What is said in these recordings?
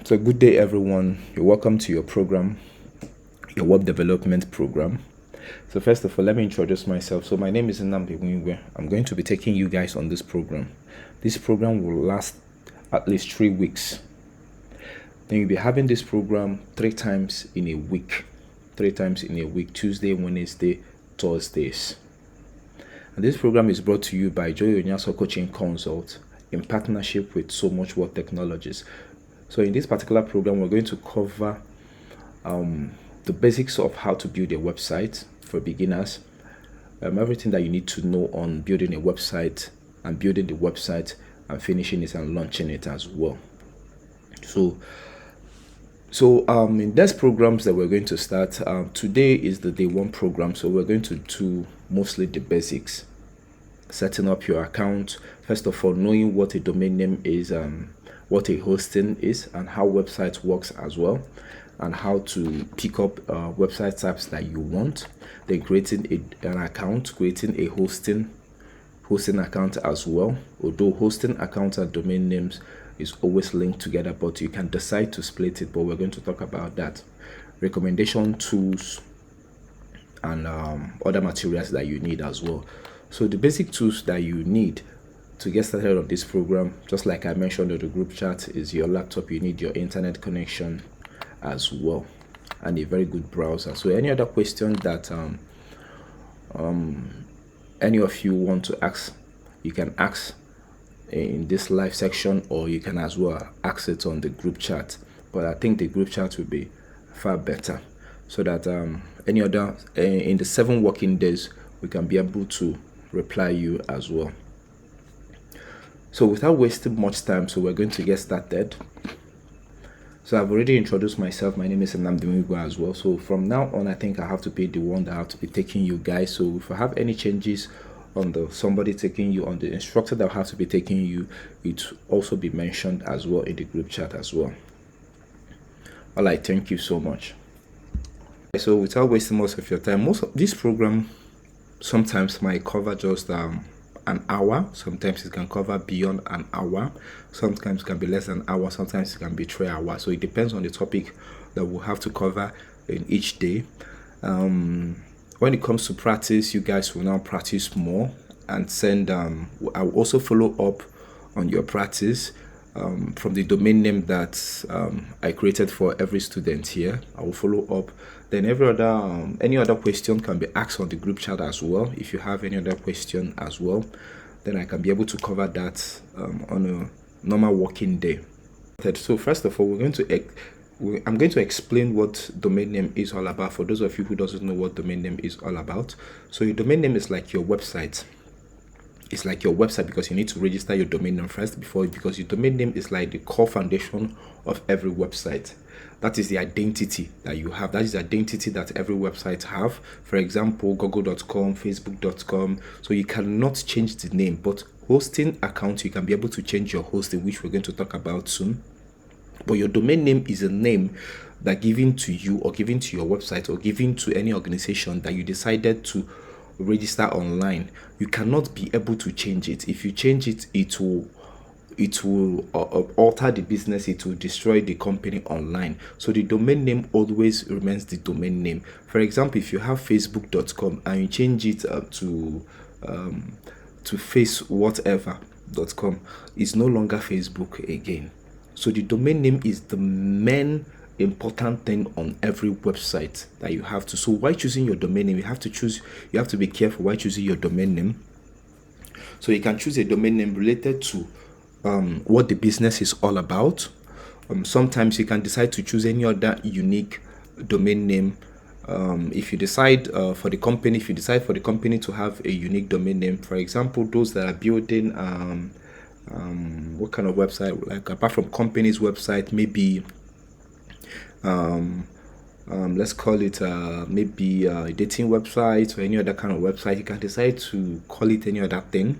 So, good day, everyone. You're welcome to your program, your web development program. So, first of all, let me introduce myself. So, my name is Nnamdi Wingwe. I'm going to be taking you guys on this program. This program will last at least 3 weeks. Then you'll be having this program 3 times in a week. 3 times in a week: Tuesday, Wednesday, Thursdays. And this program is brought to you by Joy Onyaso Coaching Consult in partnership with So Much Work Technologies. So in this particular program, we're going to cover the basics of how to build a website for beginners, everything that you need to know on building a website and building the website and finishing it and launching it as well. So in these programs that we're going to start, today is the day one program. So we're going to do mostly the basics: setting up your account, first of all, knowing what a domain name is, what a hosting is, and how website works as well, and how to pick up website types that you want. Then creating an account, creating a hosting account as well. Although hosting accounts and domain names is always linked together, but you can decide to split it, but we're going to talk about that. Recommendation tools and other materials that you need as well. So the basic tools that you need to get started on this program, just like I mentioned in the group chat, is your laptop. You need your internet connection as well, and a very good browser. So any other questions that any of you want to ask, you can ask in this live section, or you can as well ask it on the group chat. But I think the group chat will be far better, so that any other in the 7 working days we can be able to reply you as well. So without wasting much time, so we're going to get started. So I've already introduced myself. My name is Nnamdi Wingwe as well. So from now on, I think I have to be the one that have to be taking you guys. So if I have any changes on somebody taking you, on the instructor that will have to be taking you, it also be mentioned as well in the group chat as well. All right, thank you so much. So without wasting most of your time, most of this program sometimes might cover just an hour. Sometimes it can cover beyond an hour. Sometimes it can be less than an hour. Sometimes it can be 3 hours. So it depends on the topic that we'll have to cover in each day. When it comes to practice, you guys will now practice more and send. I will also follow up on your practice from the domain name that I created for every student here. I will follow up. Then any other question can be asked on the group chat as well. If you have any other question as well, then I can be able to cover that on a normal working day. So first of all, I'm going to explain what domain name is all about for those of you who doesn't know what domain name is all about. So your domain name is like your website. It's like your website because you need to register your domain name first because your domain name is like the core foundation of every website. That is the identity that you have. That is the identity that every website have. For example, google.com, facebook.com. So you cannot change the name, but hosting account, you can be able to change your hosting, which we're going to talk about soon. But your domain name is a name that given to you or given to your website or given to any organization that you decided to register online. You cannot be able to change it. If you change it, it will alter the business. It will destroy the company online. So the domain name always remains the domain name. For example, if you have facebook.com and you change it to face whatever.com, it's no longer Facebook again. So the domain name is the main important thing on every website that you have to. So while choosing your domain name, you have to be careful while choosing your domain name. So you can choose a domain name related to what the business is all about. Sometimes you can decide to choose any other unique domain name. If you decide for the company to have a unique domain name, for example, those that are building what kind of website, like apart from company's website, maybe let's call it maybe a dating website or any other kind of website, you can decide to call it any other thing.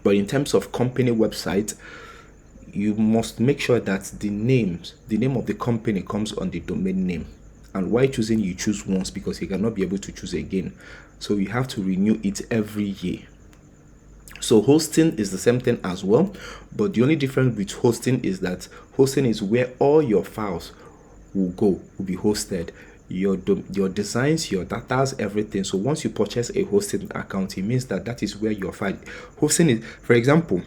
But in terms of company website, you must make sure that the name of the company comes on the domain name. And while choosing, you choose once because you cannot be able to choose again. So you have to renew it every year. So hosting is the same thing as well, but the only difference with hosting is that hosting is where all your files will be hosted. Your designs, your data, everything. So once you purchase a hosting account, it means that that is where your file hosting is. For example,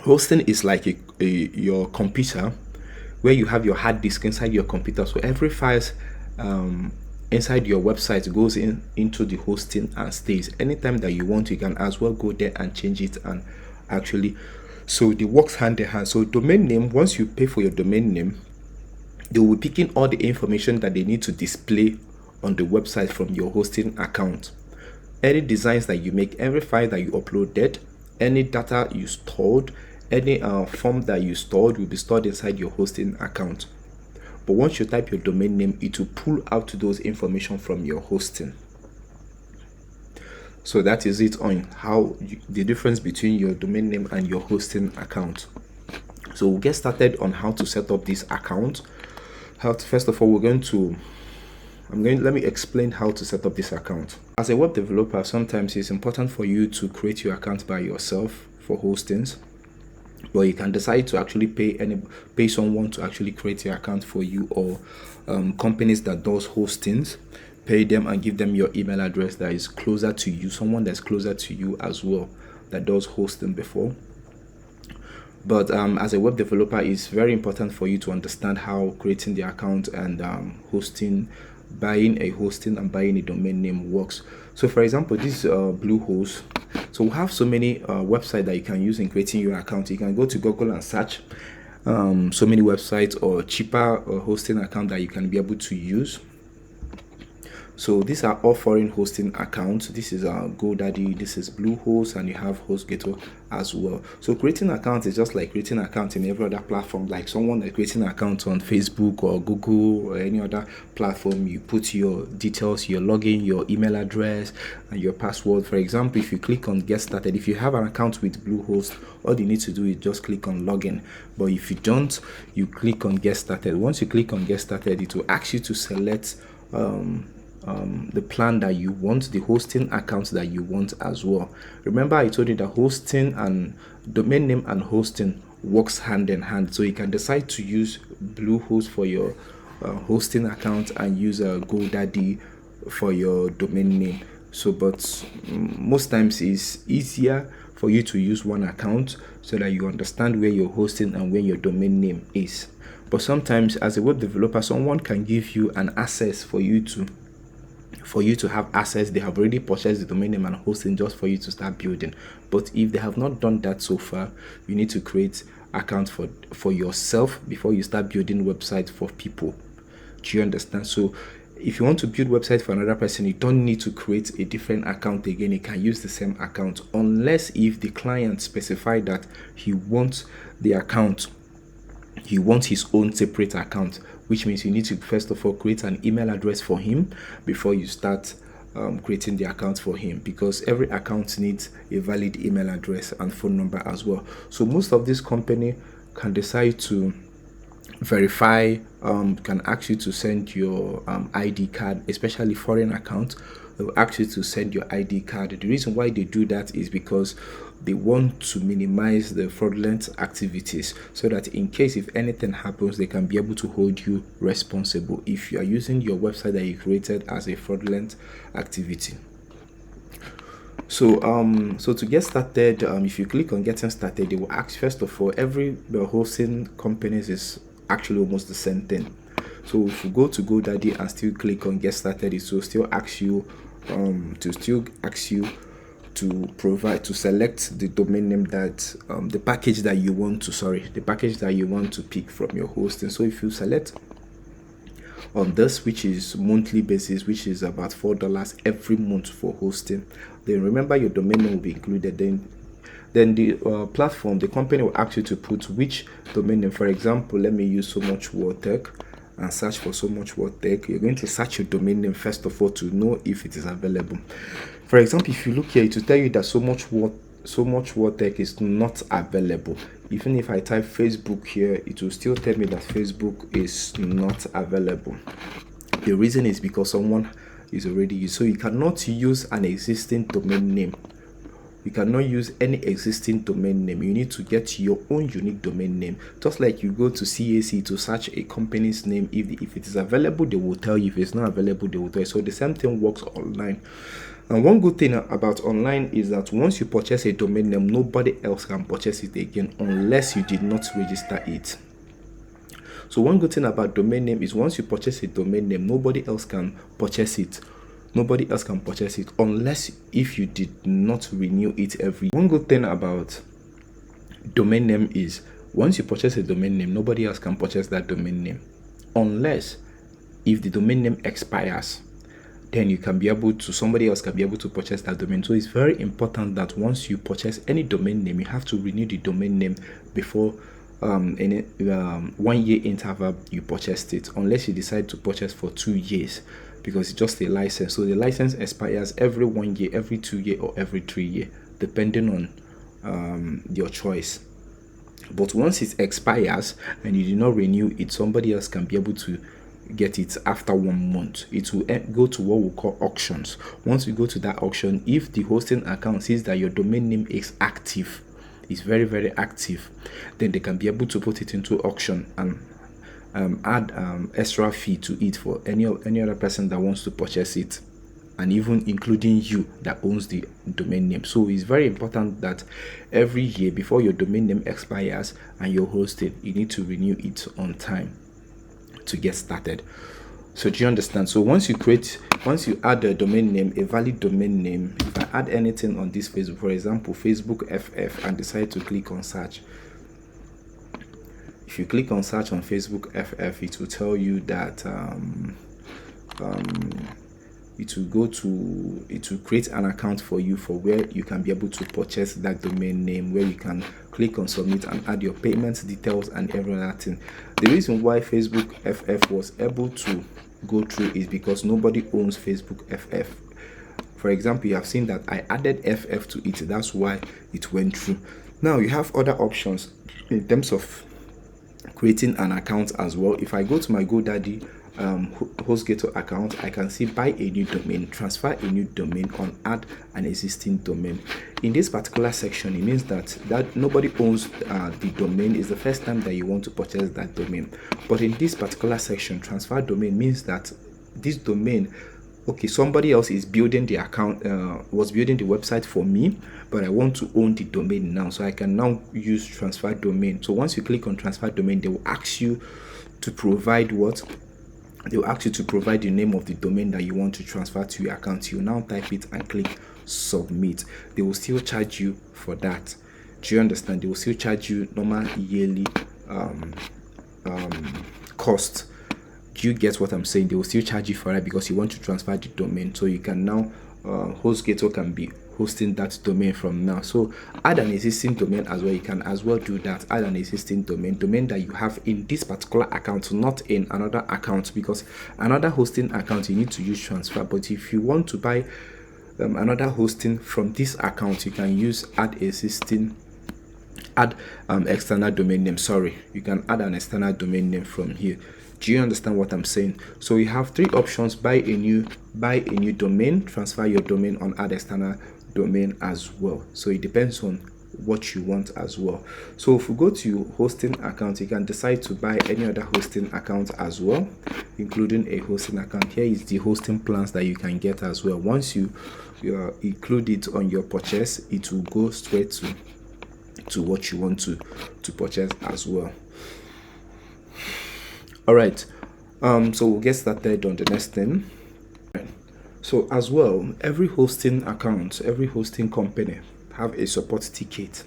hosting is like your computer, where you have your hard disk inside your computer. So every files inside your website goes into the hosting and stays. Anytime that you want, you can as well go there and change it and actually. So it works hand in hand. So domain name, once you pay for your domain name, they will be picking all the information that they need to display on the website from your hosting account. Any designs that you make, every file that you uploaded, any data you stored, any form that you stored will be stored inside your hosting account. But once you type your domain name, it will pull out those information from your hosting. So that is it on the difference between your domain name and your hosting account. So we'll get started on how to set up this account. First of all, let me explain how to set up this account. As a web developer, sometimes it's important for you to create your account by yourself for hostings, but you can decide to actually pay someone to actually create your account for you, or companies that does hostings, pay them and give them your email address that is closer to you, someone that's closer to you as well that does hosting before. But as a web developer, it's very important for you to understand how creating the account and buying a hosting and buying a domain name works. So for example, this Bluehost. So we have so many websites that you can use in creating your account. You can go to Google and search so many websites or cheaper hosting account that you can be able to use. So these are all foreign hosting accounts. This is GoDaddy, this is Bluehost, and you have HostGator as well. So creating an account is just like creating an account in every other platform. Like someone that's creating an account on Facebook or Google or any other platform, you put your details, your login, your email address, and your password. For example, if you click on Get Started, if you have an account with Bluehost, all you need to do is just click on Login. But if you don't, you click on Get Started. Once you click on Get Started, it will ask you to select the plan that you want, the hosting account that you want as well. Remember, I told you that hosting and domain name and hosting works hand in hand. So you can decide to use Bluehost for your hosting account and use GoDaddy for your domain name. So, but most times it's easier for you to use one account so that you understand where your hosting and where your domain name is. But sometimes, as a web developer, someone can give you an access for you to have access. They have already purchased the domain name and hosting just for you to start building. But if they have not done that so far, you need to create account for yourself before you start building websites for people. Do you understand? So if you want to build website for another person, you don't need to create a different account again. You can use the same account, unless if the client specify that he wants his own separate account, which means you need to first of all create an email address for him before you start creating the account for him, because every account needs a valid email address and phone number as well. So most of this company can decide to verify, can ask you to send your ID card, especially foreign accounts. They will ask you to send your ID card. The reason why they do that is because they want to minimize the fraudulent activities, so that in case if anything happens, they can be able to hold you responsible if you are using your website that you created as a fraudulent activity. So to get started, if you click on getting started, they will ask, first of all, the hosting companies is actually almost the same thing. So if you go to GoDaddy and still click on get started, it will still ask you to select the domain name that the package that you want to pick from your hosting. So if you select on this, which is monthly basis, which is about $4 every month for hosting, then remember your domain name will be included. Then the platform, the company will ask you to put which domain name. For example, let me use so much word tech and search for so much word tech. You're going to search your domain name first of all to know if it is available. For example, if you look here, it will tell you that so much word tech is not available. Even if I type Facebook here, it will still tell me that Facebook is not available. The reason is because someone is already used. So you cannot use an existing domain name You cannot use any existing domain name. You need to get your own unique domain name. Just like you go to CAC to search a company's name, if it is available, they will tell you. If it's not available, they will tell you. So the same thing works online. And one good thing about online is that once you purchase a domain name, nobody else can purchase it again unless you did not register it. So one good thing about domain name is once you purchase a domain name, nobody else can purchase it. Nobody else can purchase it unless if you did not renew it every. One good thing about domain name is once you purchase a domain name, nobody else can purchase that domain name unless if the domain name expires, then you can be able to, somebody else can be able to purchase that domain. So it's very important that once you purchase any domain name, you have to renew the domain name before any 1 year interval you purchased it, unless you decide to purchase for 2 years, because it's just a license. So the license expires every 1 year, every 2 year, or every 3 year, depending on your choice. But once it expires and you do not renew it, somebody else can be able to get it after 1 month. It will go to what we call auctions. Once you go to that auction, if the hosting account sees that your domain name is active, is very, very active, then they can be able to put it into auction and add extra fee to it for any other person that wants to purchase it, and even including you that owns the domain name. So it's very important that every year before your domain name expires and you're hosting, you need to renew it on time to get started. So do you understand? So once you add a domain name, a valid domain name, if I add anything on this Facebook, for example Facebook FF, and decide to click on search, if you click on search on Facebook FF, it will tell you that it will create an account for you for where you can be able to purchase that domain name, where you can click on submit and add your payment details and every other thing. The reason why Facebook FF was able to go through is because nobody owns Facebook FF. For example, you have seen that I added FF to it, that's why it went through. Now you have other options in terms of creating an account as well. If I go to my GoDaddy HostGator account, I can see buy a new domain, transfer a new domain, or add an existing domain. In this particular section, it means that nobody owns the domain. Is the first time that you want to purchase that domain. But in this particular section, transfer domain means that this domain, okay, somebody else is building the account, was building the website for me, but I want to own the domain now, so I can now use transfer domain. So once you click on transfer domain, they will ask you to provide what? They will ask you to provide the name of the domain that you want to transfer to your account. You now type it and click submit. They will still charge you for that. Do you understand? They will still charge you normal yearly cost. Do you get what I'm saying? They will still charge you for that because you want to transfer the domain. So you can now HostGator can be hosting that domain from now. So add an existing domain as well. You can as well do that. Add an existing domain that you have in this particular account, not in another account, because another hosting account you need to use transfer. But if you want to buy another hosting from this account, you can use add external domain name. Sorry, you can add an external domain name from here. Do you understand what I'm saying? So you have 3 options: buy a new domain, transfer your domain, on add external domain as well. So it depends on what you want as well. So if you go to your hosting account, you can decide to buy any other hosting account as well, including a hosting account. Here is the hosting plans that you can get as well. Once you include it on your purchase, it will go straight to what you want to purchase as well. All right, so we'll get started on the next thing. So as well, every hosting account, every hosting company have a support ticket.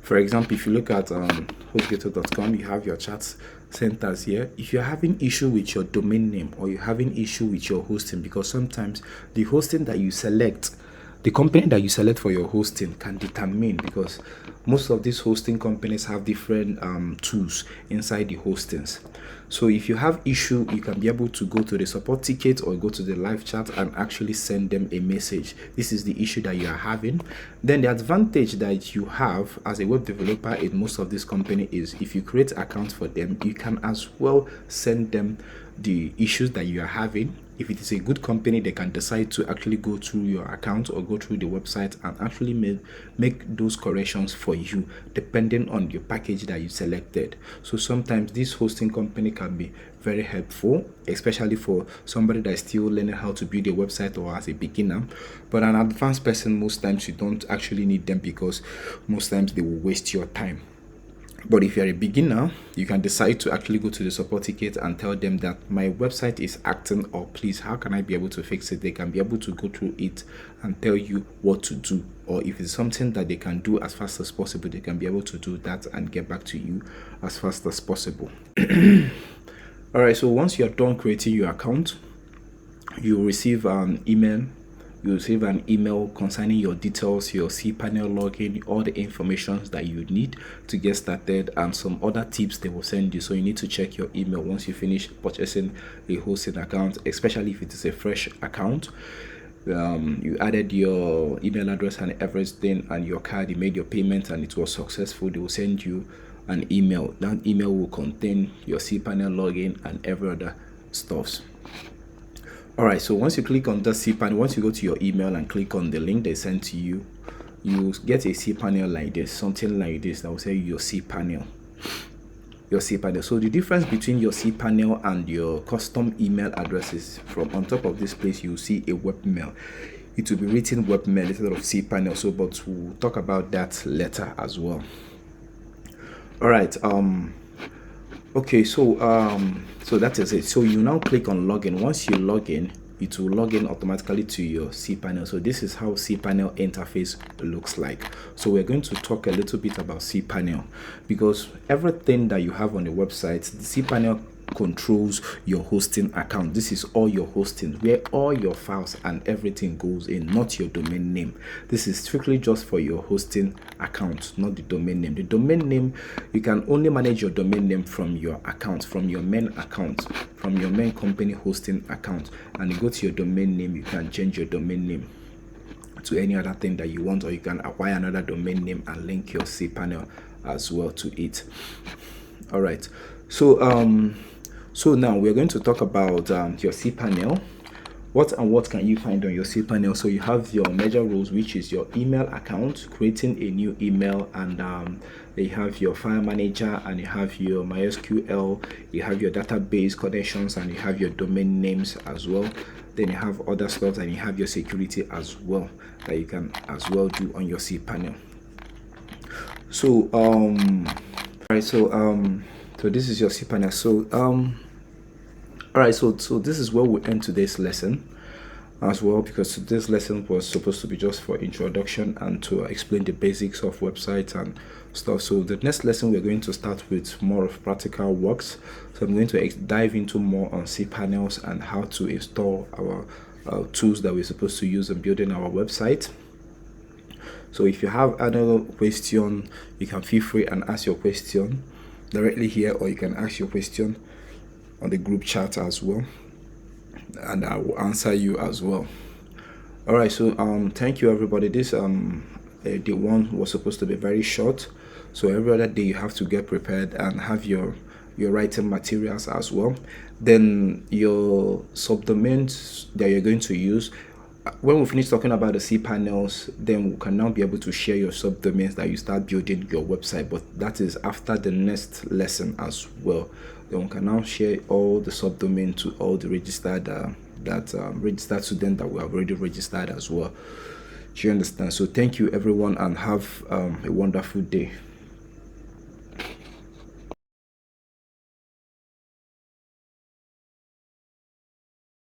For example, if you look at hostgator.com, you have your chat centers here. If you're having issue with your domain name, or you're having issue with your hosting, because sometimes the hosting that you select, the company that you select for your hosting can determine, because most of these hosting companies have different tools inside the hostings. So if you have issue, you can be able to go to the support ticket or go to the live chat and actually send them a message. This is the issue that you are having. Then the advantage that you have as a web developer in most of this company is if you create accounts for them, you can as well send them the issues that you are having, If it is a good company, they can decide to actually go through your account or go through the website and actually make those corrections for you depending on your package that you selected. So sometimes this hosting company can be very helpful, especially for somebody that is still learning how to build a website or as a beginner. But an advanced person, most times you don't actually need them, because most times they will waste your time. But if you're a beginner, you can decide to actually go to the support ticket and tell them that my website is acting up, please, how can I be able to fix it? They can be able to go through it and tell you what to do. Or if it's something that they can do as fast as possible, they can be able to do that and get back to you as fast as possible. All right, so once you're done creating your account, you'll receive an email. You'll receive an email concerning your details, your cPanel login, all the information that you need to get started, and some other tips they will send you. So you need to check your email once you finish purchasing a hosting account, especially if it is a fresh account. You added your email address and everything and your card, you made your payment and it was successful. They will send you an email. That email will contain your cPanel login and every other stuff. All right, so once you click on the cPanel, once you go to your email and click on the link they sent to you, you get a cPanel like this, something like this, that will say your cPanel. Your cPanel. So the difference between your cPanel and your custom email addresses, from on top of this place, you see a webmail. It will be written webmail instead of cPanel. So, but we'll talk about that later as well. All right. Okay, so that is it. So you now click on login. Once you log in, it will log in automatically to your cPanel. So this is how cPanel interface looks like. So we're going to talk a little bit about cPanel, because everything that you have on the website, the cPanel controls your hosting account. This is all your hosting, where all your files and everything goes in, not your domain name. This is strictly just for your hosting account, not the domain name. The domain name, you can only manage your domain name from your account, from your main account, from your main company hosting account. And you go to your domain name, you can change your domain name to any other thing that you want, or you can acquire another domain name and link your cPanel as well to it. All right, so now we're going to talk about your cPanel. What can you find on your cPanel? So you have your major roles, which is your email account, creating a new email, and you have your file manager, and you have your MySQL, you have your database connections, and you have your domain names as well. Then you have other stuff, and you have your security as well that you can as well do on your cPanel. So right, so this is your cPanel. So all right, so this is where we end today's lesson as well, because today's lesson was supposed to be just for introduction and to explain the basics of websites and stuff. So the next lesson we're going to start with more of practical works. So I'm going to dive into more on cPanels and how to install our tools that we're supposed to use in building our website. So if you have another question, you can feel free and ask your question directly here, or you can ask your question on the group chat as well, and I will answer you as well. All right, so thank you everybody. This day one was supposed to be very short, so every other day you have to get prepared and have your writing materials as well. Then your subdomains that you're going to use, when we finish talking about the cPanels, then we can now be able to share your subdomains that you start building your website, but that is after the next lesson as well. Then we can now share all the subdomain to all the registered registered students that we have already registered as well. Do you understand? So thank you everyone, and have a wonderful day.